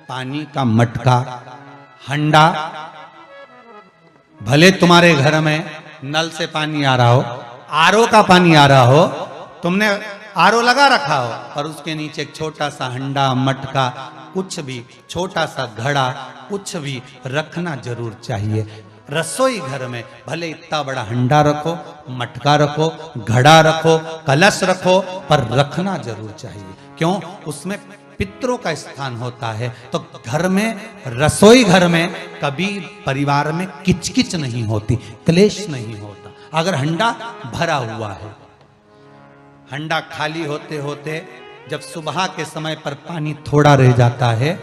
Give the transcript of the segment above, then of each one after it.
पानी का मटका, हंडा, भले तुम्हारे घर में नल से पानी आ रहा हो, आरओ का पानी आ रहा हो, तुमने आरओ लगा रखा हो, और उसके नीचे एक छोटा सा हंडा, मटका, कुछ भी, छोटा सा घड़ा, कुछ भी रखना जरूर चाहिए। रसोई घर में भले इतना बड़ा हंडा रखो, मटका रखो, घड़ा रखो, कलश रखो, पर रखना जरूर चाहिए। क्यों? उसमें पितरों का स्थान होता है। तो घर में, रसोई घर में कभी परिवार में किचकिच नहीं होती, क्लेश नहीं होता। अगर हंडा भरा हुआ है, हंडा खाली होते होते जब सुबह के समय पर पानी थोड़ा रह जाता है,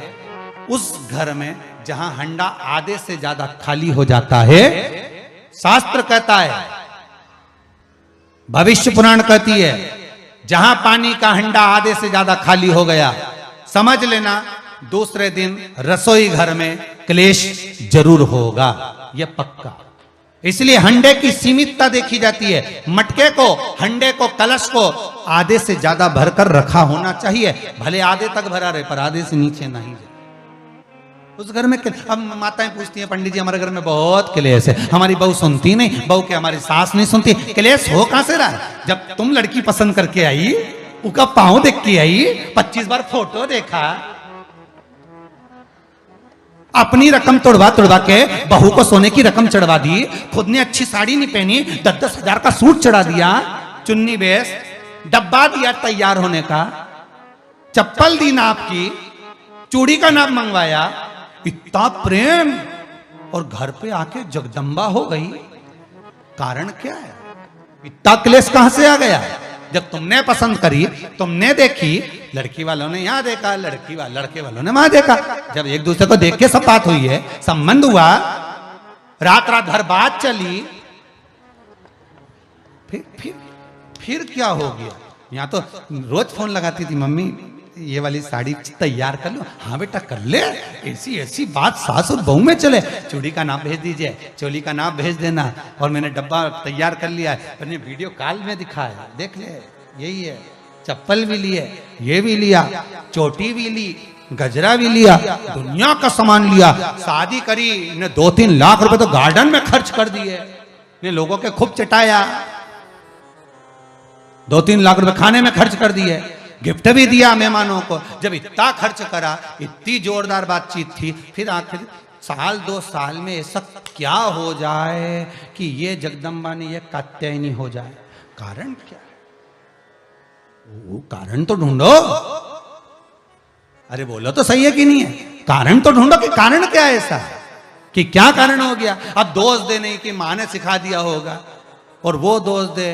उस घर में जहां हंडा आधे से ज्यादा खाली हो जाता है, शास्त्र कहता है, भविष्य पुराण कहती है, जहां पानी का हंडा आधे से ज्यादा खाली हो गया, समझ लेना दूसरे दिन रसोई घर में क्लेश जरूर होगा, यह पक्का। इसलिए हंडे की सीमितता देखी जाती है। मटके को, हंडे को, कलश को आधे से ज्यादा भरकर रखा होना चाहिए। भले आधे तक भरा रहे, पर आधे से नीचे नहीं जाए। उस घर में अब माताएं पूछती हैं, पंडित जी हमारे घर में बहुत क्लेश है, हमारी बहू सुनती नहीं, बहू के हमारी सास नहीं सुनती। क्लेश हो कहां से रहा है? जब तुम लड़की पसंद करके आई, उसका पांव देख के आई, 25 बार फोटो देखा, अपनी रकम तोड़वा तोड़वा के बहू को सोने की रकम चढ़वा दी, खुद ने अच्छी साड़ी नहीं पहनी, 10-10 हजार का सूट चढ़ा दिया, चुन्नी बेस, डब्बा दिया तैयार होने का, चप्पल दी नाप की, चूड़ी का नाप मंगवाया, इतना प्रेम, और घर पे आके जगदम्बा हो गई। कारण क्या है? इतना क्लेश कहां से आ गया? जब तुमने पसंद करी, तुमने देखी, लड़की वालों ने यहां देखा, लड़के वालों ने वहां देखा, जब एक दूसरे को देख के सब बात हुई है, संबंध हुआ, रात भर बात चली, फिर क्या हो गया? यहां तो रोज फोन लगाती थी, मम्मी ये वाली साड़ी तैयार कर लो। हाँ बेटा कर ले, ऐसी बात सास और बहू में चले। चूड़ी का नाप भेज दीजिए, चोली का नाप भेज देना, और मैंने डब्बा तैयार कर लिया है, मैंने वीडियो कॉल में दिखाया, देख ले, यही है। चप्पल भी लिए, ये भी लिया, चोटी भी ली, गजरा भी लिया, दुनिया का सामान लिया, शादी करी ने 2-3 लाख रुपए तो गार्डन में खर्च कर दिए, ने लोगों के खूब चटाया, 2-3 लाख रुपए खाने में खर्च कर दिए, गिफ्ट भी दिया मेहमानों को। जब इतना खर्च करा, इतनी जोरदार बातचीत थी, फिर आखिर 1-2 साल में ऐसा क्या हो जाए कि ये जगदम्बा ने ये कात्यायनी हो जाए? कारण क्या है? वो कारण तो ढूंढो। अरे बोलो तो सही है कि नहीं है? कारण तो ढूंढो कि कारण क्या है ऐसा, कि क्या कारण हो गया। अब दोष दे नहीं कि माँ ने सिखा दिया होगा, और वो दोष दे,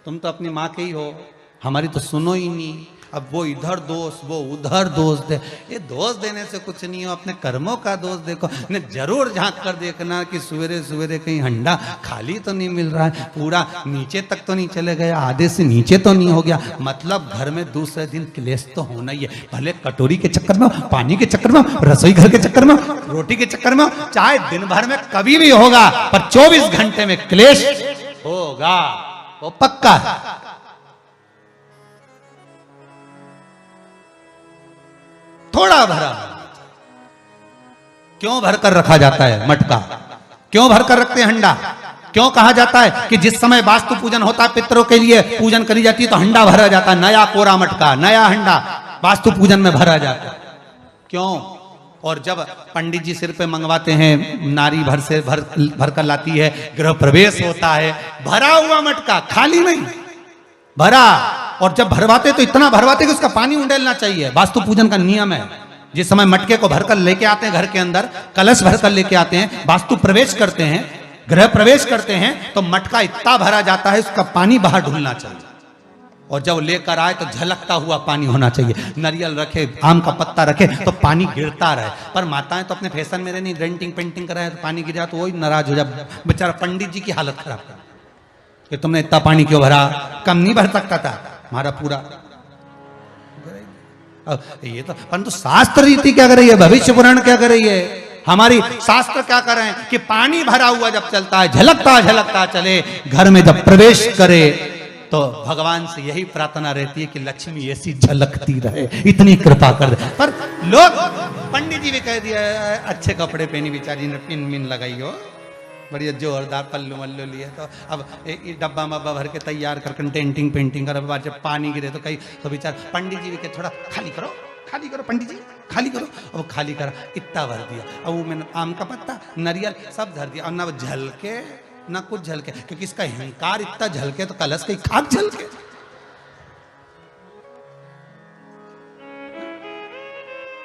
तुम तो अपनी माँ के ही हो, हमारी तो सुनो ही नहीं। अब वो इधर दोष, वो उधर दोष दे, ये दोष देने से कुछ नहीं हो, अपने कर्मों का दोष देखो। ने जरूर झांक कर देखना कि सवेरे सवेरे कहीं हंडा खाली तो नहीं मिल रहा है, पूरा नीचे तक तो नहीं चले गया, आधे से नीचे तो नहीं हो गया। मतलब घर में दूसरे दिन क्लेश तो होना ही है, भले कटोरी के चक्कर में, पानी के चक्कर में, रसोई घर के चक्कर में, रोटी के चक्कर में, चाहे दिन भर में कभी भी होगा, पर 24 घंटे में क्लेश होगा, वो पक्का है। थोड़ा भरा, क्यों भरकर रखा जाता है मटका? क्यों भरकर रखते हैं हंडा? क्यों कहा जाता है कि जिस समय वास्तु पूजन होता है, पितरों के लिए पूजन करी जाती है, तो हंडा भरा जाता है, नया कोरा मटका, नया हंडा वास्तु पूजन में भरा जाता है। क्यों? और जब पंडित जी सिर पे मंगवाते हैं, नारी भर कर लाती है, गृह प्रवेश होता है, भरा हुआ मटका, खाली नहीं, भरा। और जब भरवाते तो इतना भरवाते कि उसका पानी उंडेलना चाहिए, वास्तु पूजन का नियम है। जिस समय मटके को भरकर लेके आते हैं घर के अंदर, कलश भरकर लेके आते हैं, वास्तु प्रवेश करते हैं, गृह प्रवेश करते हैं, तो मटका इतना भरा जाता है, उसका पानी बाहर ढुलना चाहिए। और जब लेकर आए तो झलकता हुआ पानी होना चाहिए। नारियल रखे, आम का पत्ता रखे तो पानी गिरता रहे। पर माताएं तो अपने फैशन में नहीं, डेंटिंग पेंटिंग कराए तो पानी गिरा तो वही नाराज हो जाए, बेचारा पंडित जी की हालत खराब कर कि तुमने इतना पानी क्यों भरा, कम नहीं भर सकता था हमारा पूरा। ये तो परंतु शास्त्र रीति क्या कर रही है, भविष्य पुराण क्या कर रही है, हमारी शास्त्र क्या कर रहे हैं कि पानी भरा हुआ जब चलता है, झलकता झलकता चले, घर में जब प्रवेश करे तो भगवान से यही प्रार्थना रहती है कि लक्ष्मी ऐसी झलकती रहे, इतनी कृपा कर दे। पर लोग, पंडित जी भी कह दिया अच्छे कपड़े पहनी बेचारी ने, पिन मिन लगाई हो, बढ़िया जोरदार पल्लू मल्लू लिए, तो अब डब्बा मब्बा भर के तैयार कर डेंटिंग पेंटिंग कर, बाद जब पानी गिरे तो कहीं तो बेचार पंडित जी भी कहे थोड़ा खाली करो पंडित जी खाली करो। अब खाली करा, इतना भर दिया, अब वो मैंने आम का पत्ता नारियल सब धर दिया, और ना वो झलके ना कुछ झलके, क्योंकि इसका अहंकार इतना झलके तो कलश की खाक झलके।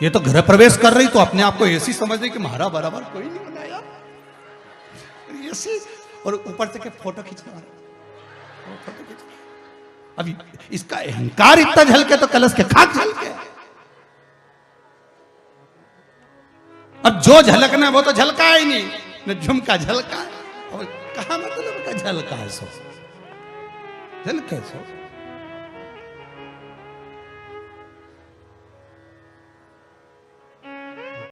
ये तो गृह प्रवेश कर रही तो अपने आप को ऐसी समझ रही कि महारा बराबर कोई नहीं बनाया ऐसी, और ऊपर से के फोटो खींचने वाला, फोटो खींचने। अभी इसका अहंकार इतना झलके तो कलश के खाक झलके। अब जो झलकना वो तो झलका ही नहीं, न झुमका झलका, और कहा मतलब का झलका है सो झलके सो।